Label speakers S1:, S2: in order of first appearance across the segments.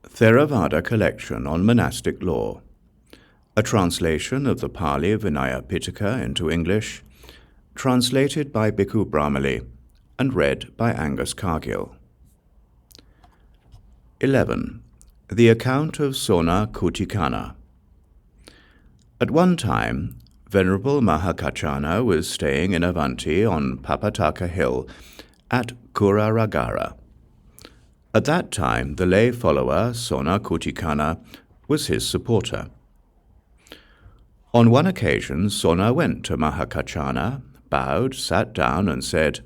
S1: Theravada collection on monastic law, a translation of the Pali Vinaya Pitaka into English, translated by Bhikkhu Brahmali and read by Angus Cargill. 11. The account of Sona Kutikana. At one time, Venerable Mahākāccana was staying in Avanti on Tripitaka hill at Kuraragara. At that time, the lay follower, Sona Kutikana, was his supporter. On one occasion, Sona went to Mahākāccana, bowed, sat down, and said,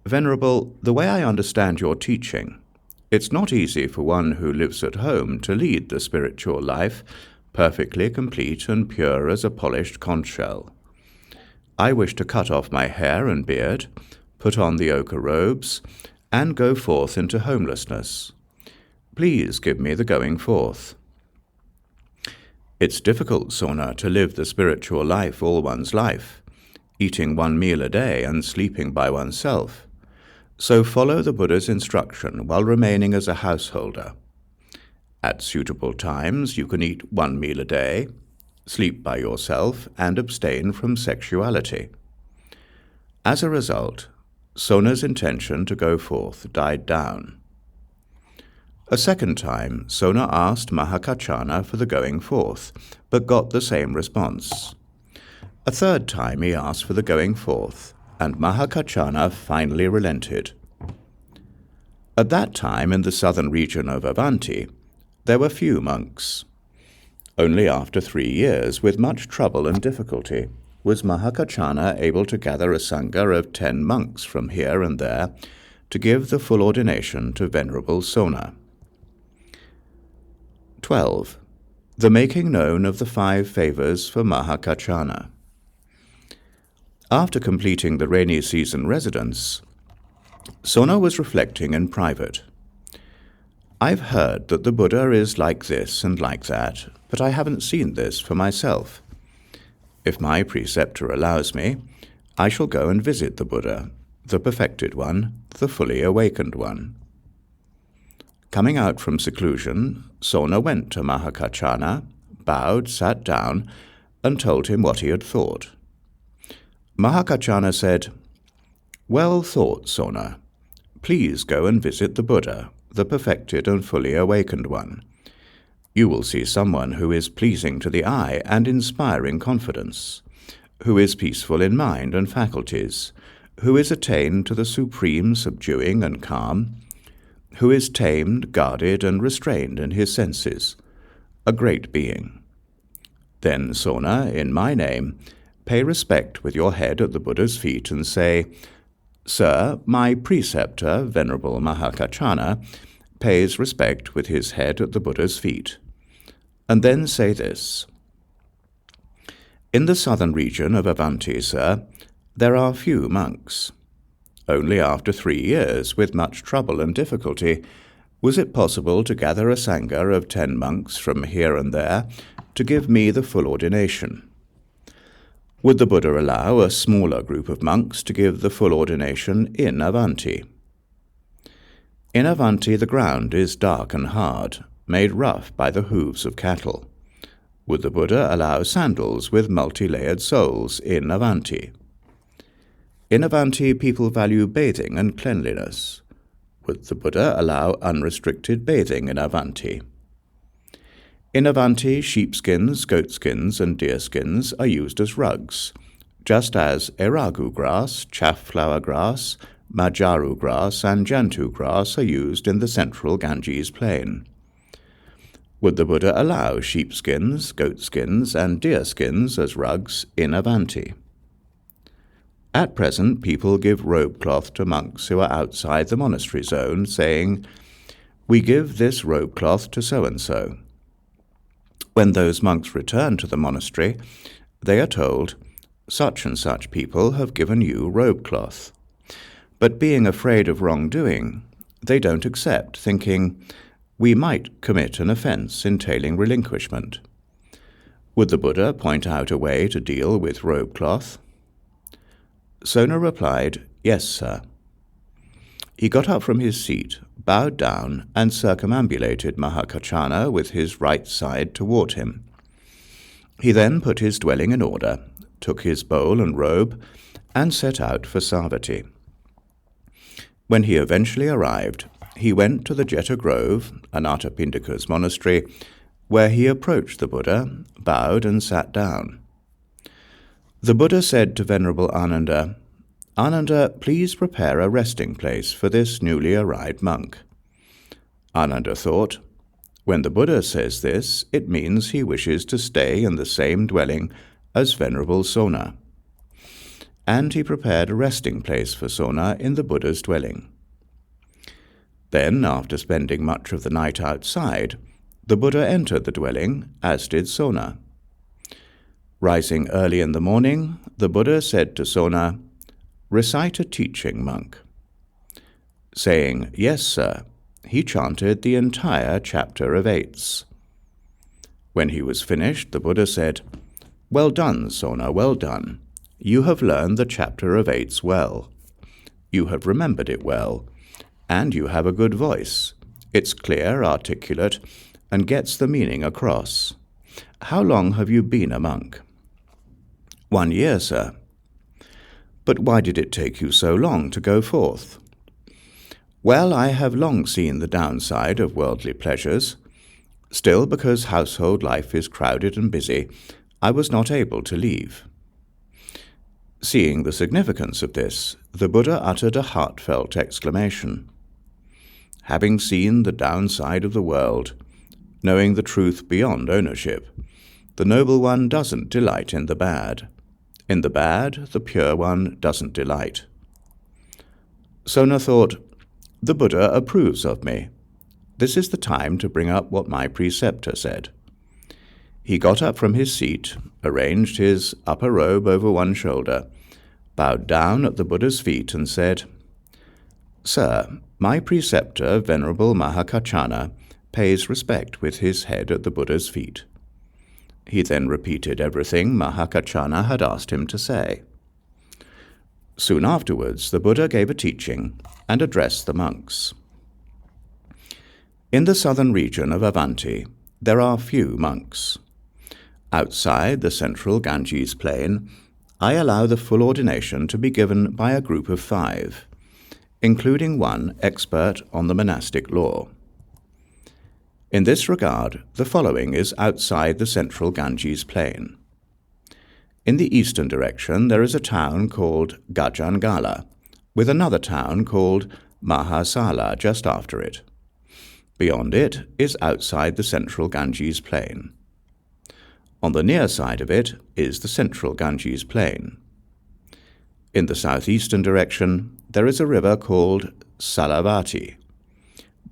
S1: "Venerable, the way I understand your teaching, it's not easy for one who lives at home to lead the spiritual life, perfectly complete and pure as a polished conch shell. I wish to cut off my hair and beard, put on the ochre robes, and go forth into homelessness. Please give me the going forth." It's difficult, Sona, to live the spiritual life all one's life, eating one meal a day and sleeping by oneself. So follow the Buddha's instruction while remaining as a householder. At suitable times you can eat one meal a day, sleep by yourself, and abstain from sexuality. As a result, Sona's intention to go forth died down. A second time, Sona asked Mahākāccana for the going forth, but got the same response. A third time he asked for the going forth, and Mahākāccana finally relented. At that time, in the southern region of Avanti, there were few monks. Only after 3 years, with much trouble and difficulty, was Mahākāccana able to gather a sangha of 10 monks from here and there to give the full ordination to Venerable Sona. 12. The making known of the 5 favors for Mahākāccana. After completing the rainy season residence, Sona was reflecting in private. "I've heard that the Buddha is like this and like that, but I haven't seen this for myself. If my preceptor allows me, I shall go and visit the Buddha, the perfected one, the fully awakened one." Coming out from seclusion, Sona went to Mahākāccana, bowed, sat down, and told him what he had thought. Mahākāccana said, "Well thought, Sona. Please go and visit the Buddha, the perfected and fully awakened one. You will see someone who is pleasing to the eye and inspiring confidence, who is peaceful in mind and faculties, who is attained to the supreme subduing and calm, who is tamed, guarded, and restrained in his senses, a great being. Then, Sona, in my name, pay respect with your head at the Buddha's feet and say, 'Sir, my preceptor, Venerable Mahākāccana, pays respect with his head at the Buddha's feet.' And then say this: 'In the southern region of Avanti, sir, there are few monks. Only after 3 years, with much trouble and difficulty, was it possible to gather a sangha of 10 monks from here and there to give me the full ordination. Would the Buddha allow a smaller group of monks to give the full ordination in Avanti? In Avanti the ground is dark and hard, made rough by the hooves of cattle. Would the Buddha allow sandals with multi-layered soles in Avanti? In Avanti people value bathing and cleanliness. Would the Buddha allow unrestricted bathing in Avanti? In Avanti, sheepskins, goatskins, and deerskins are used as rugs, just as eragu grass, chaff-flower grass, majaru grass, and jantu grass are used in the central Ganges plain. Would the Buddha allow sheepskins, goatskins, and deerskins as rugs in Avanti? At present, people give robe cloth to monks who are outside the monastery zone, saying, "We give this robe cloth to so-and-so." When those monks return to the monastery, they are told, "Such and such people have given you robe cloth." But being afraid of wrongdoing, they don't accept, thinking, "We might commit an offense entailing relinquishment." Would the Buddha point out a way to deal with robe cloth? Sona replied, "Yes, sir." He got up from his seat, bowed down and circumambulated Mahākāccana with his right side toward him. He then put his dwelling in order, took his bowl and robe, and set out for Savatthi. When he eventually arrived, he went to the Jeta Grove, Anathapindika's monastery, where he approached the Buddha, bowed and sat down. The Buddha said to Venerable Ananda, "Ananda, please prepare a resting place for this newly arrived monk." Ananda thought, when the Buddha says this, it means he wishes to stay in the same dwelling as Venerable Sona. And he prepared a resting place for Sona in the Buddha's dwelling. Then, after spending much of the night outside, the Buddha entered the dwelling, as did Sona. Rising early in the morning, the Buddha said to Sona, "Recite a teaching, monk." Saying, "Yes, sir," he chanted the entire chapter of eights. When he was finished, the Buddha said, "Well done, Sona, well done. You have learned the chapter of eights well. You have remembered it well, and you have a good voice. It's clear, articulate, and gets the meaning across. How long have you been a monk?" "1 year, sir." "But why did it take you so long to go forth?" "Well, I have long seen the downside of worldly pleasures. Still, because household life is crowded and busy, I was not able to leave." Seeing the significance of this, the Buddha uttered a heartfelt exclamation. Having seen the downside of the world, knowing the truth beyond ownership, the noble one doesn't delight in the bad. In the bad, the pure one doesn't delight. Sona thought, "The Buddha approves of me. This is the time to bring up what my preceptor said." He got up from his seat, arranged his upper robe over one shoulder, bowed down at the Buddha's feet and said, "Sir, my preceptor, Venerable Mahākāccana, pays respect with his head at the Buddha's feet." He then repeated everything Mahākāccana had asked him to say. Soon afterwards, the Buddha gave a teaching and addressed the monks. In the southern region of Avanti, there are few monks. Outside the central Ganges plain, I allow the full ordination to be given by a group of 5, including one expert on the monastic law. In this regard, the following is outside the central Ganges plain. In the eastern direction there is a town called Gajangala, with another town called Mahāsāla just after it. Beyond it is outside the central Ganges plain. On the near side of it is the central Ganges plain. In the southeastern direction there is a river called Salavati.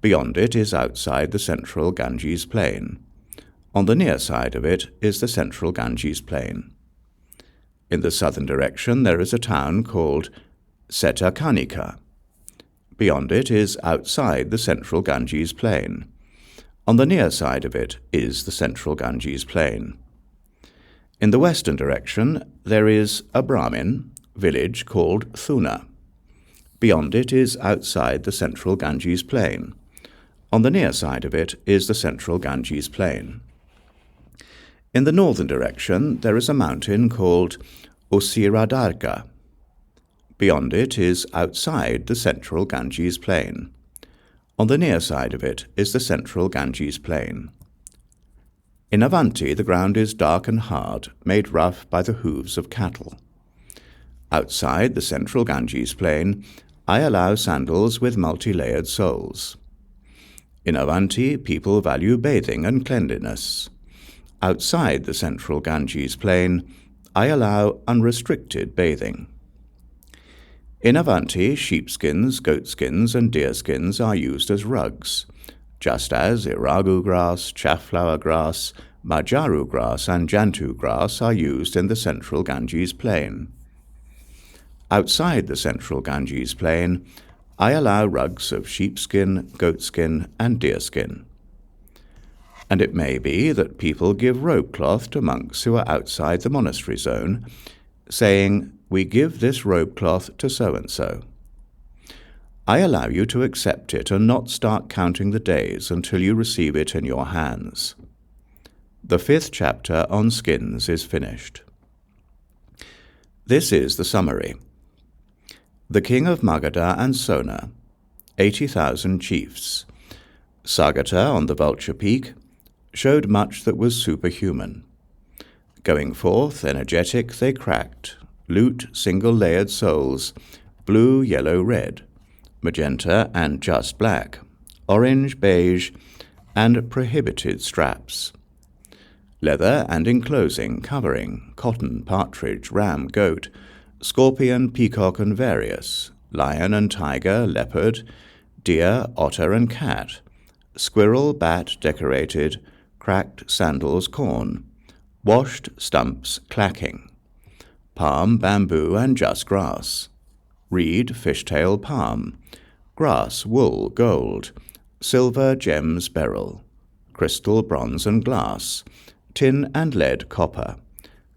S1: Beyond it is outside the central Ganges plain. On the near side of it is the central Ganges plain. In the southern direction there is a town called Setakanika. Beyond it is outside the central Ganges plain. On the near side of it is the central Ganges plain. In the western direction there is a Brahmin village called Thuna. Beyond it is outside the central Ganges plain. On the near side of it is the central Ganges plain. In the northern direction there is a mountain called Usiradharga. Beyond it is outside the central Ganges plain. On the near side of it is the central Ganges plain. In Avanti the ground is dark and hard, made rough by the hooves of cattle. Outside the central Ganges plain I allow sandals with multi-layered soles. In Avanti people value bathing and cleanliness. Outside the central Ganges plain I allow unrestricted bathing. In Avanti, sheepskins, goatskins, and deerskins are used as rugs, just as iragu grass, chafflower grass, majaru grass, and jantu grass are used in the central Ganges plain. Outside the central Ganges plain, I allow rugs of sheepskin, goatskin, and deerskin. And it may be that people give robe cloth to monks who are outside the monastery zone, saying, "We give this robe cloth to so-and-so." I allow you to accept it and not start counting the days until you receive it in your hands. The 5th chapter on skins is finished. This is the summary. The king of Magadha and Sona, 80,000 chiefs, Sagata on the Vulture Peak, showed much that was superhuman. Going forth, energetic, they cracked, loot single-layered souls, blue, yellow, red, magenta and just black, orange, beige, and prohibited straps. Leather and enclosing, covering, cotton, partridge, ram, goat, scorpion, peacock and various, lion and tiger, leopard, deer, otter and cat, squirrel, bat, decorated, cracked sandals, corn, washed stumps, clacking, palm, bamboo and just grass, reed, fishtail, palm, grass, wool, gold, silver, gems, beryl, crystal, bronze and glass, tin and lead, copper,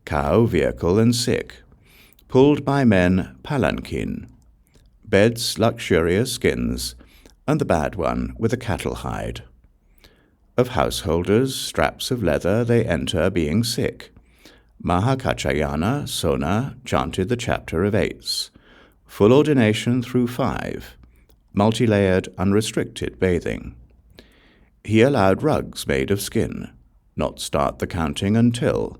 S1: cow, vehicle and sick, pulled by men, palanquin, beds, luxurious skins, and the bad one with a cattle hide. Of householders, straps of leather they enter being sick. Mahakachayana, Sona, chanted the chapter of 8s, full ordination through 5, multi-layered, unrestricted bathing. He allowed rugs made of skin, not start the counting until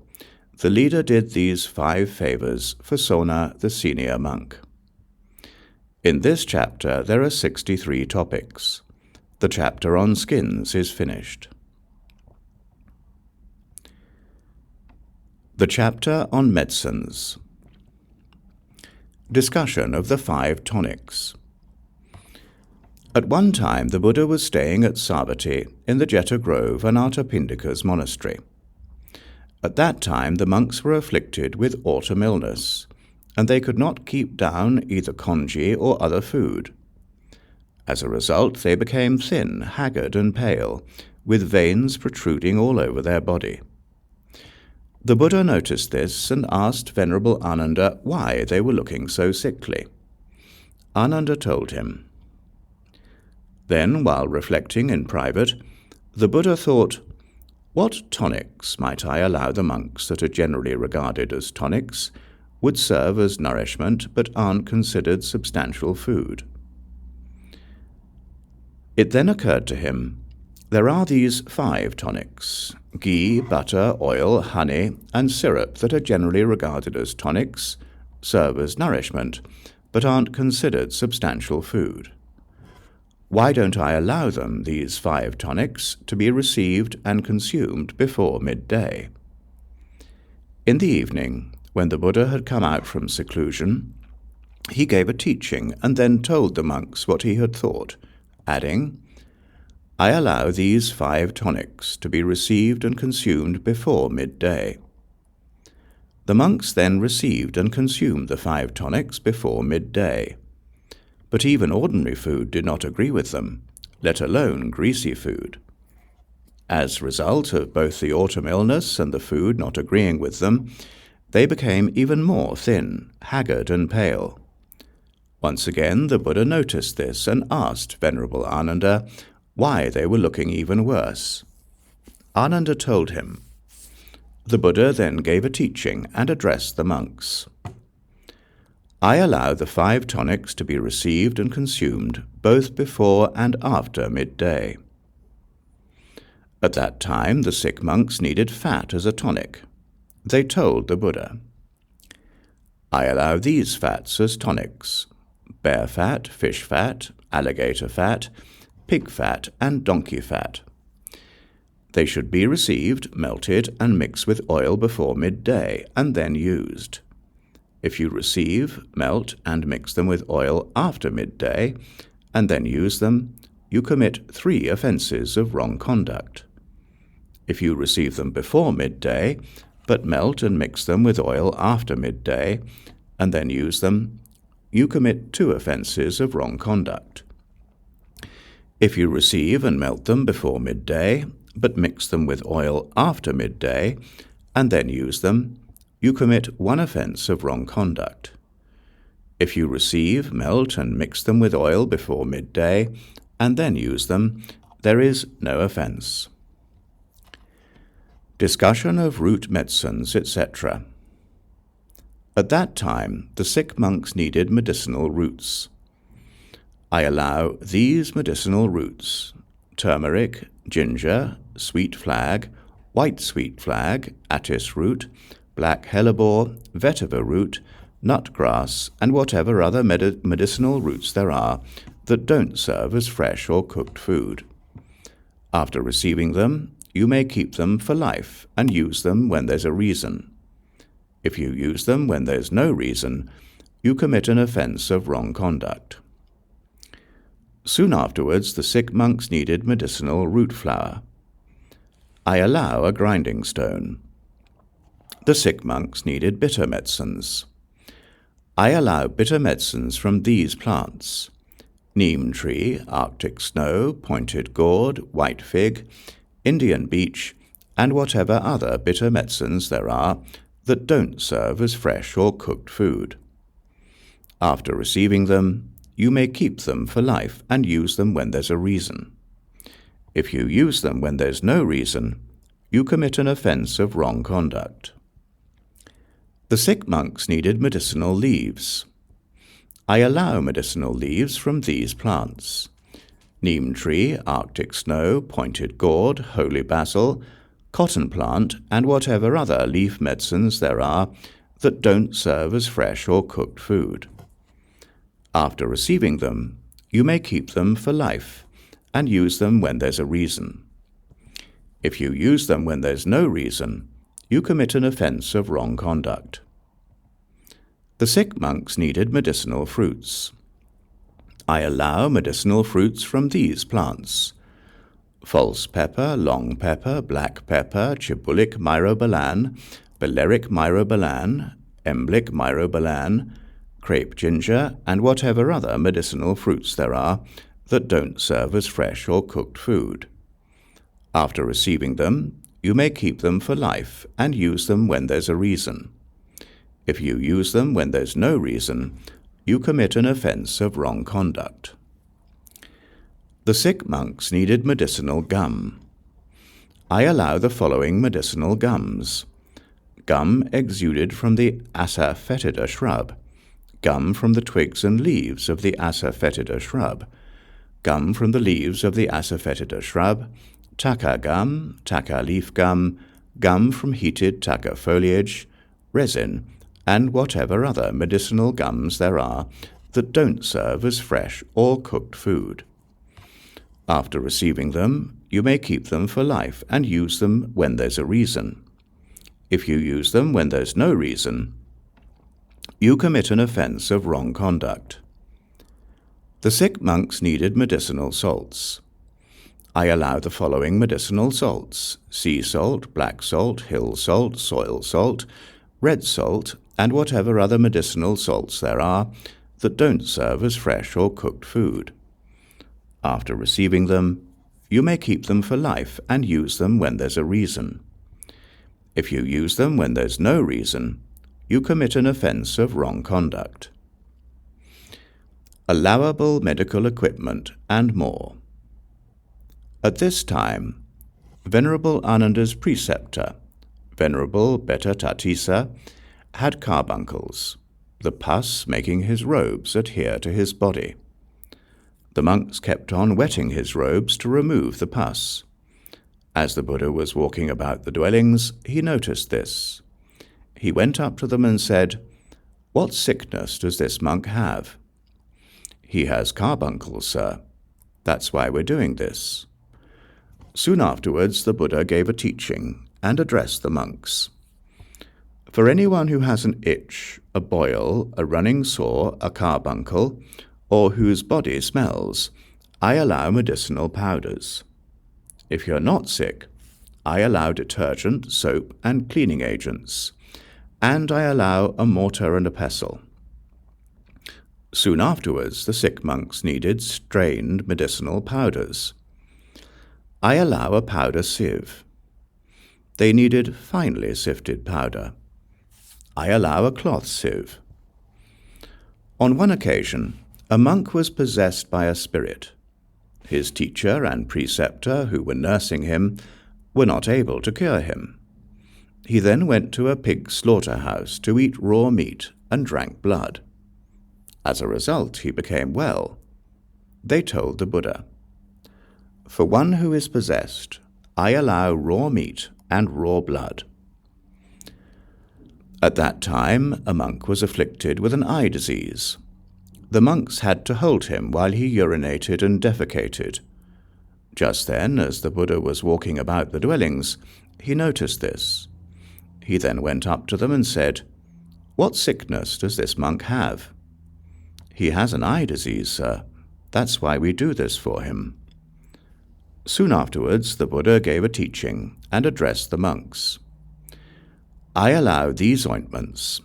S1: the leader did these 5 favors for Sona, the senior monk. In this chapter there are 63 topics. The chapter on skins is finished. The chapter on medicines. Discussion of the 5 tonics. At one time the Buddha was staying at Savatthi in the Jeta Grove, Anathapindika's monastery. At that time the monks were afflicted with autumn illness, and they could not keep down either congee or other food. As a result they became thin, haggard and pale, with veins protruding all over their body. The Buddha noticed this and asked Venerable Ananda why they were looking so sickly. Ananda told him. Then, while reflecting in private, the Buddha thought, what tonics might I allow the monks that are generally regarded as tonics, would serve as nourishment but aren't considered substantial food? It then occurred to him, there are these 5 tonics, ghee, butter, oil, honey, and syrup that are generally regarded as tonics, serve as nourishment, but aren't considered substantial food. Why don't I allow them, these 5 tonics, to be received and consumed before midday? In the evening, when the Buddha had come out from seclusion, he gave a teaching and then told the monks what he had thought, adding, I allow these 5 tonics to be received and consumed before midday. The monks then received and consumed the 5 tonics before midday. But even ordinary food did not agree with them, let alone greasy food. As a result of both the autumn illness and the food not agreeing with them, they became even more thin, haggard and pale. Once again the Buddha noticed this and asked Venerable Ananda why they were looking even worse. Ananda told him. The Buddha then gave a teaching and addressed the monks. I allow the 5 tonics to be received and consumed both before and after midday. At that time the sick monks needed fat as a tonic. They told the Buddha, I allow these fats as tonics, bear fat, fish fat, alligator fat, pig fat, and donkey fat. They should be received, melted, and mixed with oil before midday, and then used. If you receive, melt, and mix them with oil after midday, and then use them, you commit 3 offences of wrong conduct. If you receive them before midday, but melt and mix them with oil after midday, and then use them, you commit 2 offences of wrong conduct. If you receive and melt them before midday, but mix them with oil after midday, and then use them, you commit 1 offence of wrong conduct. If you receive, melt, and mix them with oil before midday, and then use them, there is no offense. Discussion of root medicines, etc. At that time, the sick monks needed medicinal roots. I allow these medicinal roots: turmeric, ginger, sweet flag, white sweet flag, attis root, black hellebore, vetiver root, nutgrass, and whatever other medicinal roots there are that don't serve as fresh or cooked food. After receiving them, you may keep them for life and use them when there's a reason. If you use them when there's no reason, you commit an offense of wrong conduct. Soon afterwards, the sick monks needed medicinal root flour. I allow a grinding stone. The sick monks needed bitter medicines. I allow bitter medicines from these plants: neem tree, Arctic snow, pointed gourd, white fig, Indian beech, and whatever other bitter medicines there are that don't serve as fresh or cooked food. After receiving them, you may keep them for life and use them when there's a reason. If you use them when there's no reason, you commit an offense of wrong conduct. The sick monks needed medicinal leaves. I allow medicinal leaves from these plants: neem tree, Arctic snow, pointed gourd, holy basil, cotton plant, and whatever other leaf medicines there are that don't serve as fresh or cooked food. After receiving them, you may keep them for life and use them when there's a reason. If you use them when there's no reason, you commit an offense of wrong conduct. The sick monks needed medicinal fruits. I allow medicinal fruits from these plants: false pepper, long pepper, black pepper, chibulic myrobalan, balearic myrobalan, emblic myrobalan, crepe ginger, and whatever other medicinal fruits there are that don't serve as fresh or cooked food. After receiving them, you may keep them for life and use them when there's a reason. If you use them when there's no reason, you commit an offense of wrong conduct. The sick monks needed medicinal gum. I allow the following medicinal gums: gum exuded from the Asafoetida shrub, gum from the twigs and leaves of the Asafoetida shrub, gum from the leaves of the Asafoetida shrub, taka gum, taka leaf gum, gum from heated taka foliage, resin, and whatever other medicinal gums there are that don't serve as fresh or cooked food. After receiving them, you may keep them for life and use them when there's a reason. If you use them when there's no reason, you commit an offense of wrong conduct. The sick monks needed medicinal salts. I allow the following medicinal salts: sea salt, black salt, hill salt, soil salt, red salt, and whatever other medicinal salts there are that don't serve as fresh or cooked food. After receiving them, you may keep them for life and use them when there's a reason. If you use them when there's no reason, you commit an offense of wrong conduct. Allowable medical equipment and more. At this time, Venerable Ananda's preceptor, Venerable Betta Tatisa, had carbuncles, the pus making his robes adhere to his body. The monks kept on wetting his robes to remove the pus. As the Buddha was walking about the dwellings, he noticed this. He went up to them and said, "What sickness does this monk have?" "He has carbuncles, sir. That's why we're doing this." Soon afterwards, the Buddha gave a teaching and addressed the monks. For anyone who has an itch, a boil, a running sore, a carbuncle, or whose body smells, I allow medicinal powders. If you're not sick, I allow detergent, soap, and cleaning agents, and I allow a mortar and a pestle. Soon afterwards, the sick monks needed strained medicinal powders. I allow a powder sieve. They needed finely sifted powder. I allow a cloth sieve. On one occasion, a monk was possessed by a spirit. His teacher and preceptor, who were nursing him, were not able to cure him. He then went to a pig slaughterhouse to eat raw meat and drank blood. As a result, he became well. They told the Buddha, "For one who is possessed, I allow raw meat and raw blood." At that time, a monk was afflicted with an eye disease. The monks had to hold him while he urinated and defecated. Just then, as the Buddha was walking about the dwellings, he noticed this. He then went up to them and said, "What sickness does this monk have?" "He has an eye disease, sir. That's why we do this for him." Soon afterwards, the Buddha gave a teaching and addressed the monks. "I allow these ointments: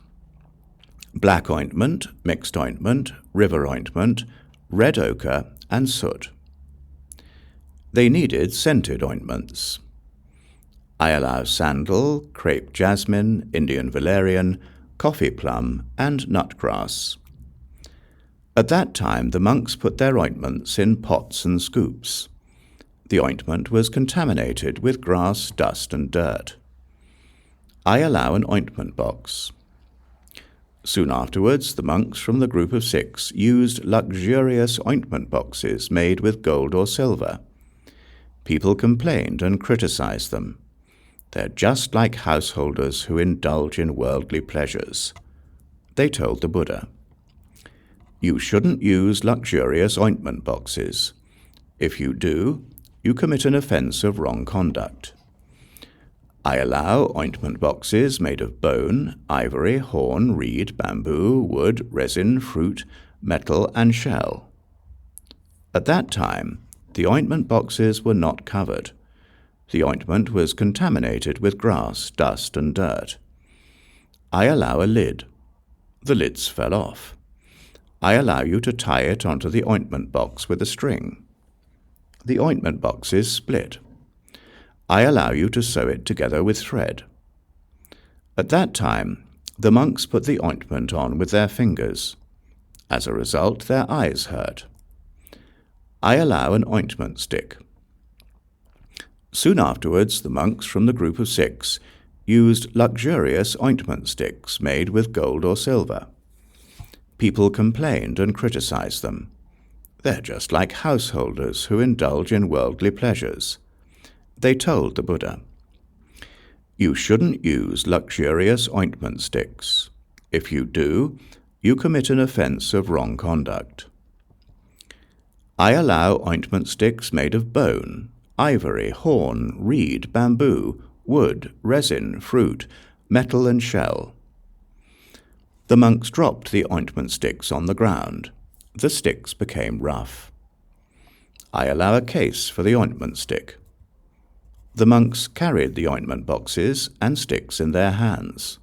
S1: black ointment, mixed ointment, river ointment, red ochre, and soot." They needed scented ointments. "I allow sandal, crepe jasmine, Indian valerian, coffee plum, and nutgrass." At that time the monks put their ointments in pots and scoops. The ointment was contaminated with grass, dust, and dirt. "I allow an ointment box." Soon afterwards, the monks from the group of 6 used luxurious ointment boxes made with gold or silver. People complained and criticized them. "They're just like householders who indulge in worldly pleasures." They told the Buddha, "You shouldn't use luxurious ointment boxes. If you do, you commit an offense of wrong conduct." "I allow ointment boxes made of bone, ivory, horn, reed, bamboo, wood, resin, fruit, metal, and shell." At that time, the ointment boxes were not covered. The ointment was contaminated with grass, dust, and dirt. "I allow a lid." The lids fell off. "I allow you to tie it onto the ointment box with a string." The ointment boxes split. "I allow you to sew it together with thread." At that time, the monks put the ointment on with their fingers. As a result, their eyes hurt. "I allow an ointment stick." Soon afterwards, the monks from the group of 6 used luxurious ointment sticks made with gold or silver. People complained and criticized them. "They're just like householders who indulge in worldly pleasures." They told the Buddha, "You shouldn't use luxurious ointment sticks. If you do, you commit an offense of wrong conduct." "I allow ointment sticks made of bone, ivory, horn, reed, bamboo, wood, resin, fruit, metal, and shell." The monks dropped the ointment sticks on the ground. The sticks became rough. "I allow a case for the ointment stick." The monks carried the ointment boxes and sticks in their hands.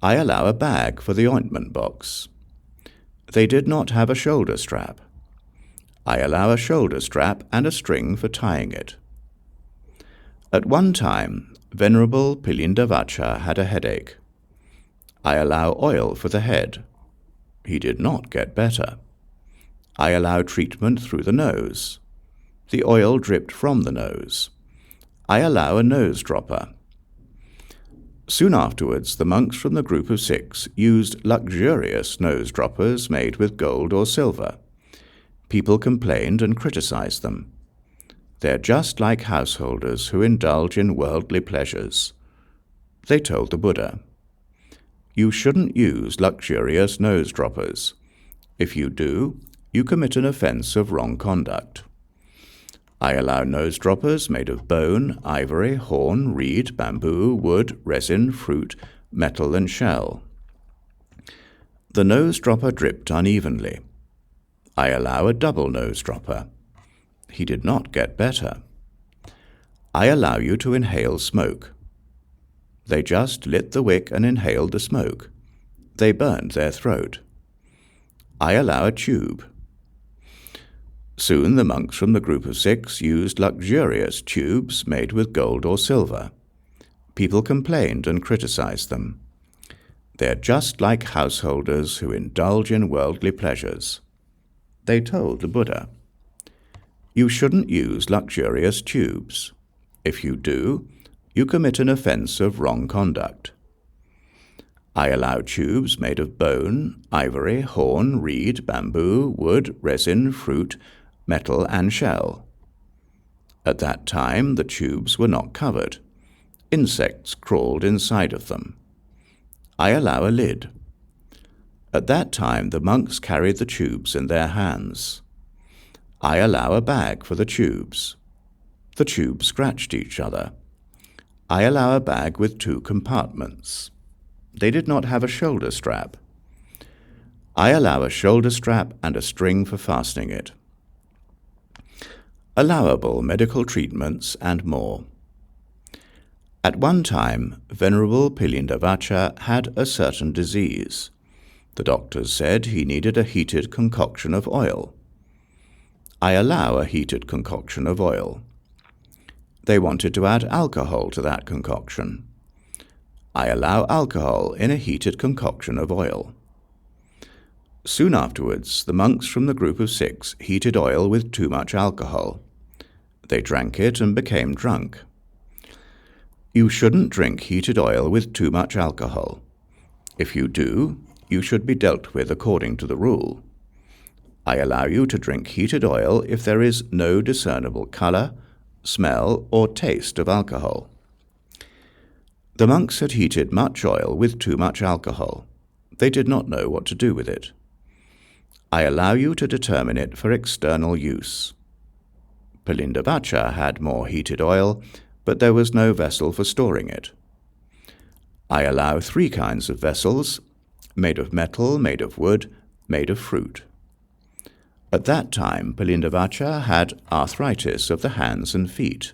S1: "I allow a bag for the ointment box." They did not have a shoulder strap. "I allow a shoulder strap and a string for tying it." At one time, Venerable Pilindavacha had a headache. "I allow oil for the head." He did not get better. "I allow treatment through the nose." The oil dripped from the nose. "I allow a nose dropper." Soon afterwards, the monks from the group of 6 used luxurious nose droppers made with gold or silver. People complained and criticized them. "They're just like householders who indulge in worldly pleasures." They told the Buddha, "You shouldn't use luxurious nose droppers. If you do, you commit an offense of wrong conduct." "I allow nose droppers made of bone, ivory, horn, reed, bamboo, wood, resin, fruit, metal, and shell." The nose dropper dripped unevenly. "I allow a double nose dropper." He did not get better. "I allow you to inhale smoke." They just lit the wick and inhaled the smoke. They burned their throat. "I allow a tube." Soon the monks from the group of 6 used luxurious tubes made with gold or silver. People complained and criticized them. They're just like householders who indulge in worldly pleasures. They told the Buddha, "You shouldn't use luxurious tubes. If you do, you commit an offense of wrong conduct. I allow tubes made of bone, ivory, horn, reed, bamboo, wood, resin, fruit, metal, and shell. At that time, the tubes were not covered. Insects crawled inside of them. I allow a lid. At that time, the monks carried the tubes in their hands. I allow a bag for the tubes. The tubes scratched each other. I allow a bag with 2 compartments. They did not have a shoulder strap. I allow a shoulder strap and a string for fastening it. Allowable medical treatments and more." At one time, Venerable Pilindavacha had a certain disease. The doctors said he needed a heated concoction of oil. I allow a heated concoction of oil. They wanted to add alcohol to that concoction. I allow alcohol in a heated concoction of oil. Soon afterwards, the monks from the group of 6 heated oil with too much alcohol. They drank it and became drunk. You shouldn't drink heated oil with too much alcohol. If you do, you should be dealt with according to the rule. I allow you to drink heated oil if there is no discernible color, smell, or taste of alcohol. The monks had heated much oil with too much alcohol. They did not know what to do with it. I allow you to determine it for external use. Pilindavacha had more heated oil, but there was no vessel for storing it. I allow 3 kinds of vessels, made of metal, made of wood, made of fruit. At that time, Pilindavacha had arthritis of the hands and feet.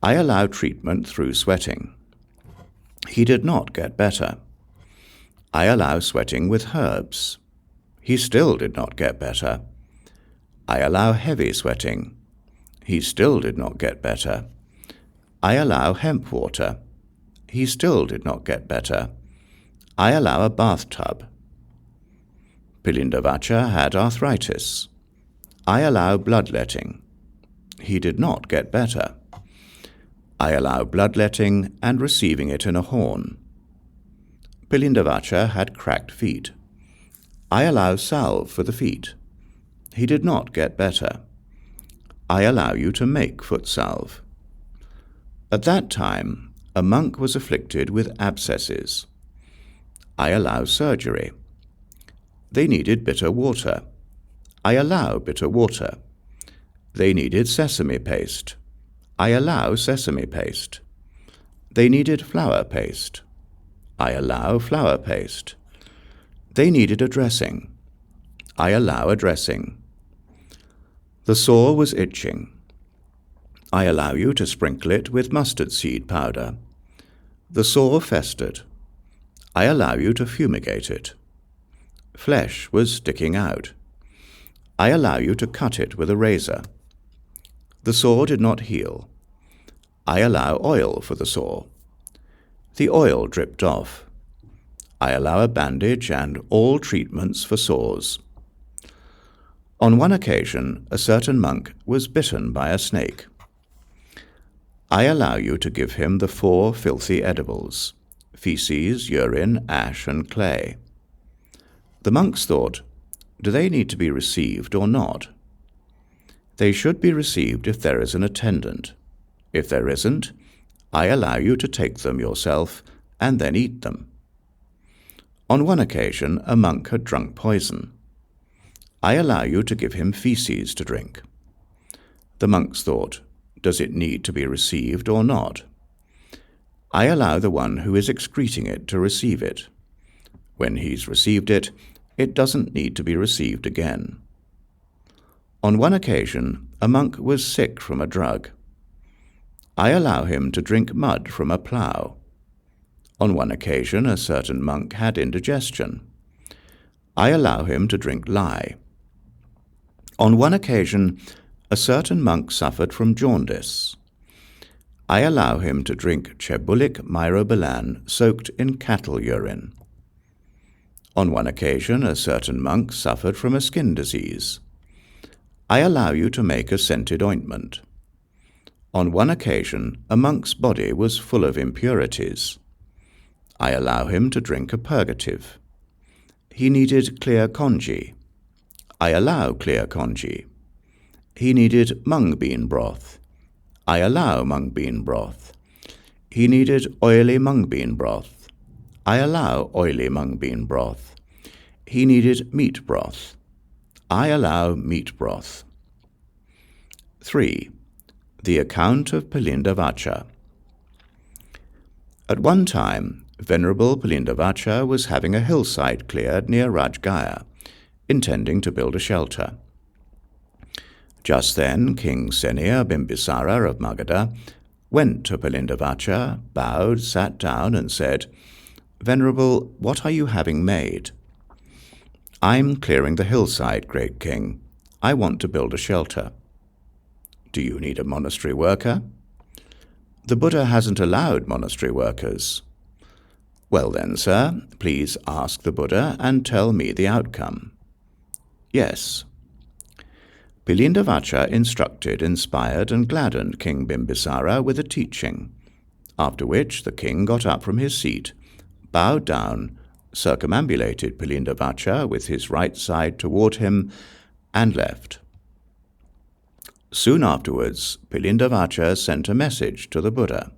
S1: I allow treatment through sweating. He did not get better. I allow sweating with herbs. He still did not get better. I allow heavy sweating. He still did not get better. I allow hemp water. He still did not get better. I allow a bathtub. Pilindavacha had arthritis. I allow bloodletting. He did not get better. I allow bloodletting and receiving it in a horn. Pilindavacha had cracked feet. I allow salve for the feet. He did not get better. I allow you to make foot salve. At that time, a monk was afflicted with abscesses. I allow surgery. They needed bitter water. I allow bitter water. They needed sesame paste. I allow sesame paste. They needed flour paste. I allow flour paste. They needed a dressing. I allow a dressing. The sore was itching. I allow you to sprinkle it with mustard seed powder. The sore festered. I allow you to fumigate it. Flesh was sticking out. I allow you to cut it with a razor. The sore did not heal. I allow oil for the sore. The oil dripped off. I allow a bandage and all treatments for sores. On one occasion, a certain monk was bitten by a snake. I allow you to give him the 4 filthy edibles: feces, urine, ash, and clay. The monks thought, do they need to be received or not? They should be received if there is an attendant. If there isn't, I allow you to take them yourself and then eat them. On one occasion, a monk had drunk poison. I allow you to give him feces to drink. The monks thought, does it need to be received or not? I allow the one who is excreting it to receive it. When he's received it, it doesn't need to be received again. On one occasion, a monk was sick from a drug. I allow him to drink mud from a plough. On one occasion, a certain monk had indigestion. I allow him to drink lye. On one occasion, a certain monk suffered from jaundice. I allow him to drink chebulic myrobalan soaked in cattle urine. On one occasion, a certain monk suffered from a skin disease. I allow you to make a scented ointment. On one occasion, a monk's body was full of impurities. I allow him to drink a purgative. He needed clear congee. I allow clear congee. He needed mung bean broth. I allow mung bean broth. He needed oily mung bean broth. I allow oily mung bean broth. He needed meat broth. I allow meat broth. 3. The account of Pilindavacha. At one time, Venerable Pilindavacha was having a hillside cleared near Rajgaya, intending to build a shelter. Just then, King Seniya Bimbisara of Magadha went to Pilindavacha, bowed, sat down, and said, "Venerable, what are you having made?" "I'm clearing the hillside, great king. I want to build a shelter." "Do you need a monastery worker?" "The Buddha hasn't allowed monastery workers." "Well then, sir, please ask the Buddha and tell me the outcome." "Yes." Pilindavacha instructed, inspired, and gladdened King Bimbisara with a teaching, after which the king got up from his seat, bowed down, circumambulated Pilindavacha with his right side toward him, and left. Soon afterwards, Pilindavacha sent a message to the Buddha.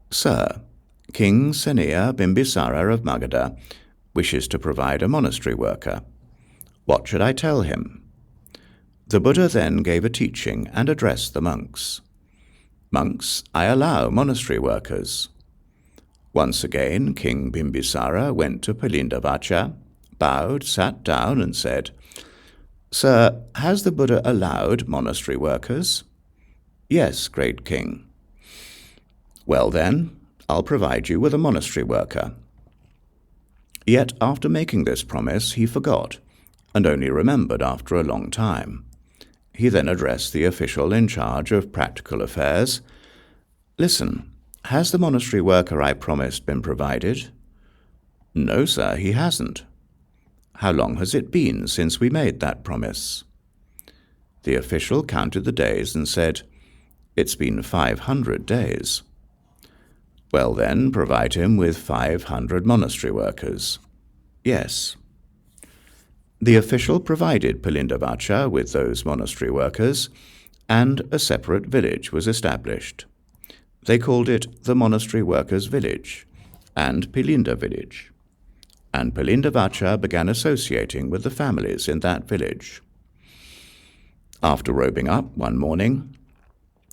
S1: "Sir, King Seniya Bimbisara of Magadha wishes to provide a monastery worker. What should I tell him?" The Buddha then gave a teaching and addressed the monks. "Monks, I allow monastery workers." Once again, King Bimbisara went to Pilindavacha, bowed, sat down, and said, "Sir, has the Buddha allowed monastery workers?" "Yes, great king." "Well then, I'll provide you with a monastery worker." Yet after making this promise, he forgot, and only remembered after a long time. He then addressed the official in charge of practical affairs. "Listen, has the monastery worker I promised been provided?" "No, sir, he hasn't." "How long has it been since we made that promise?" The official counted the days and said, "It's been 500 days." "Well then, provide him with 500 monastery workers." "Yes." The official provided Pilindavacha with those monastery workers, and a separate village was established. They called it the Monastery Workers' Village and Pilinda Village, and Pilindavacha began associating with the families in that village. After robing up one morning,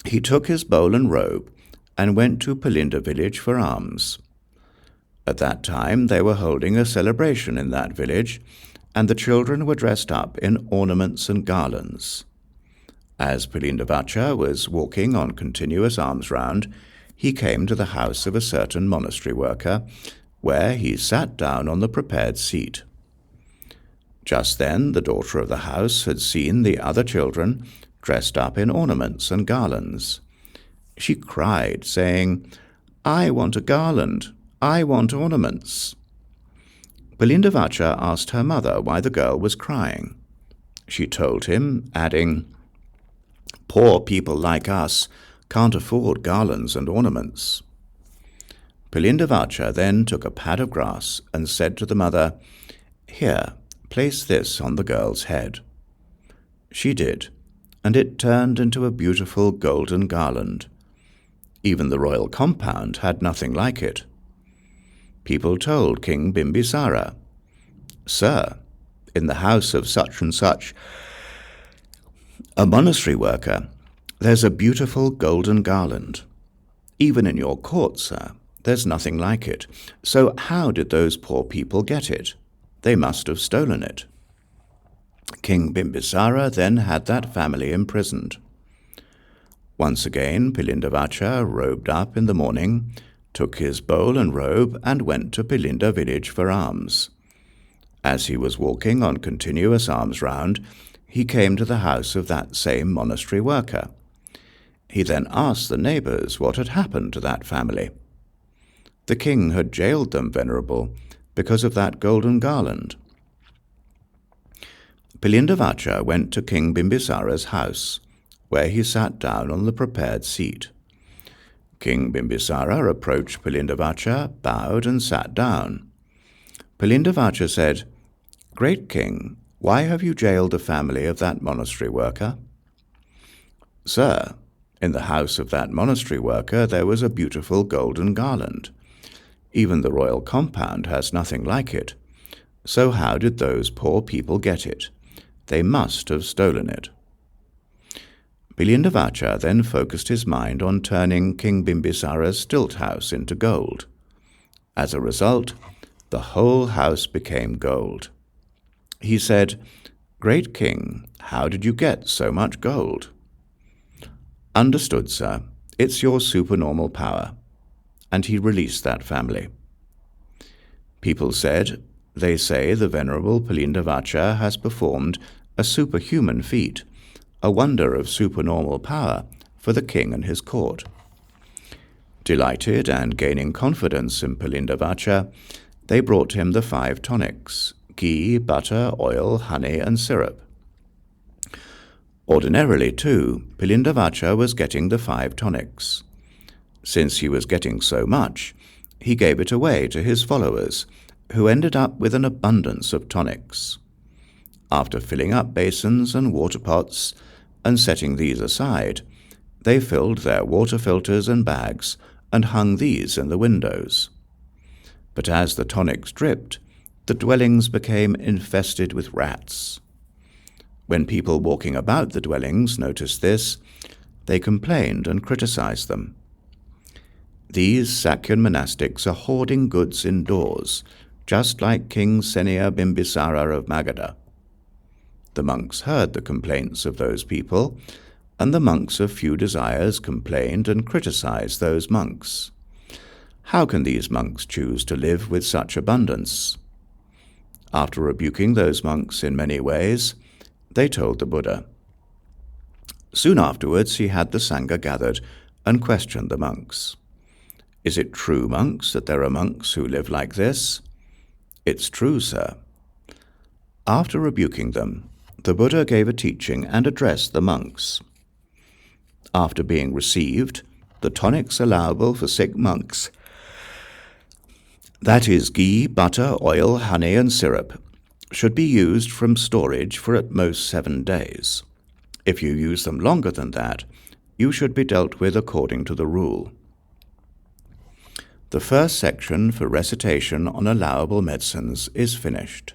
S1: he took his bowl and robe and went to Pilinda village for alms. At that time they were holding a celebration in that village, and the children were dressed up in ornaments and garlands. As Pilindavacha was walking on continuous alms round, he came to the house of a certain monastery worker, where he sat down on the prepared seat. Just then the daughter of the house had seen the other children dressed up in ornaments and garlands. She cried, saying, "I want a garland, I want ornaments." Pilindavacha asked her mother why the girl was crying. She told him, adding, "Poor people like us can't afford garlands and ornaments." Pilindavacha then took a pad of grass and said to the mother, "Here, place this on the girl's head." She did, and it turned into a beautiful golden garland. Even the royal compound had nothing like it. People told King Bimbisara, "Sir, in the house of such and such, a monastery worker, there's a beautiful golden garland. Even in your court, sir, there's nothing like it. So how did those poor people get it? They must have stolen it." King Bimbisara then had that family imprisoned. Once again, Pilindavacha robed up in the morning, took his bowl and robe, and went to Pilinda village for alms. As he was walking on continuous alms round, he came to the house of that same monastery worker. He then asked the neighbors what had happened to that family. The king had jailed them, Venerable, because of that golden garland. Pilindavacha went to King Bimbisara's house, where he sat down on the prepared seat. King Bimbisara approached Pilindavacha, bowed, and sat down. Pilindavacha said, "Great king, why have you jailed the family of that monastery worker?" "Sir, in the house of that monastery worker there was a beautiful golden garland. Even the royal compound has nothing like it. So how did those poor people get it? They must have stolen it." Pilindavacha then focused his mind on turning King Bimbisara's stilt house into gold. As a result, the whole house became gold. He said, "Great king, how did you get so much gold?" "Understood, sir. It's your supernormal power." And he released that family. People said, "They say the Venerable Pilindavacha has performed a superhuman feat, a wonder of supernormal power for the king and his court." Delighted and gaining confidence in Pilindavacha, they brought him the 5 tonics: ghee, butter, oil, honey, and syrup. Ordinarily, too, Pilindavacha was getting the 5 tonics. Since he was getting so much, he gave it away to his followers, who ended up with an abundance of tonics. After filling up basins and water pots and setting these aside, they filled their water filters and bags and hung these in the windows. But as the tonics dripped, the dwellings became infested with rats. When people walking about the dwellings noticed this, they complained and criticized them. These Sakyan monastics are hoarding goods indoors, just like King Seniya Bimbisara of Magadha. The monks heard the complaints of those people, and the monks of few desires complained and criticized those monks. How can these monks choose to live with such abundance? After rebuking those monks in many ways, they told the Buddha. Soon afterwards he had the Sangha gathered and questioned the monks. "Is it true, monks, that there are monks who live like this?" "It's true, sir." After rebuking them, the Buddha gave a teaching and addressed the monks. After being received, the tonics allowable for sick monks, that is, ghee, butter, oil, honey, and syrup, should be used from storage for at most 7 days. If you use them longer than that, you should be dealt with according to the rule. The first section for recitation on allowable medicines is finished.